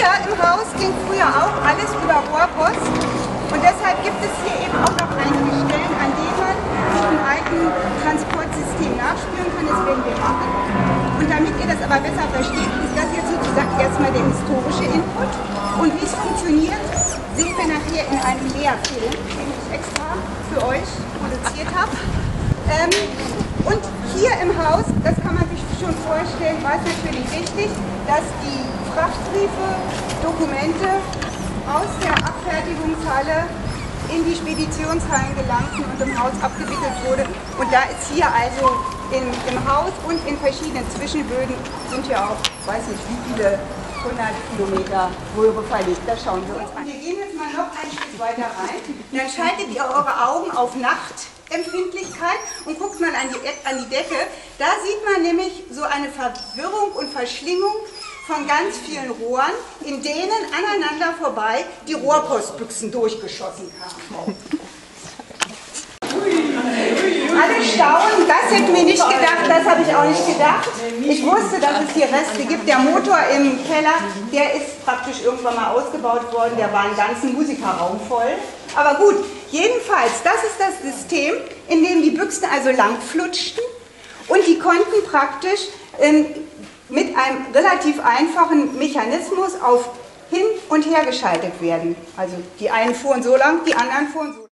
Hier im Haus ging früher auch alles über Rohrpost und deshalb gibt es hier eben auch noch einige Stellen, an denen man diesem alten Transportsystem nachspüren kann. Das werden wir machen. Und damit ihr das aber besser versteht, ist das jetzt sozusagen erstmal der historische Input. Und wie es funktioniert, sehen wir nachher in einem Lehrfilm, den ich extra für euch produziert habe. Und hier im Haus, das kann man sich schon vorstellen, war es natürlich wichtig, dass die Frachtbriefe, Dokumente aus der Abfertigungshalle in die Speditionshallen gelangten und im Haus abgewickelt wurde. Und da ist hier also im Haus und in verschiedenen Zwischenböden sind ja auch, weiß nicht wie viele 100 Kilometer Röhre verlegt. Das schauen wir uns an. Wir gehen jetzt mal noch ein Stück weiter rein. Dann schaltet ihr eure Augen auf Nachtempfindlichkeit und guckt mal an die Decke. Da sieht man nämlich so eine Verwirrung und Verschlingung von ganz vielen Rohren, in denen aneinander vorbei die Rohrpostbüchsen durchgeschossen kamen. Alle staunen, das hätten wir nicht gedacht, das habe ich auch nicht gedacht. Ich wusste, dass es hier Reste gibt. Der Motor im Keller, der ist praktisch irgendwann mal ausgebaut worden, der war einen ganzen Musikerraum voll. Aber gut, jedenfalls, das ist das System, in dem die Büchsen also lang flutschten und die konnten praktisch mit einem relativ einfachen Mechanismus auf hin und her geschaltet werden. Also die einen fuhren so lang, die anderen fuhren so lang.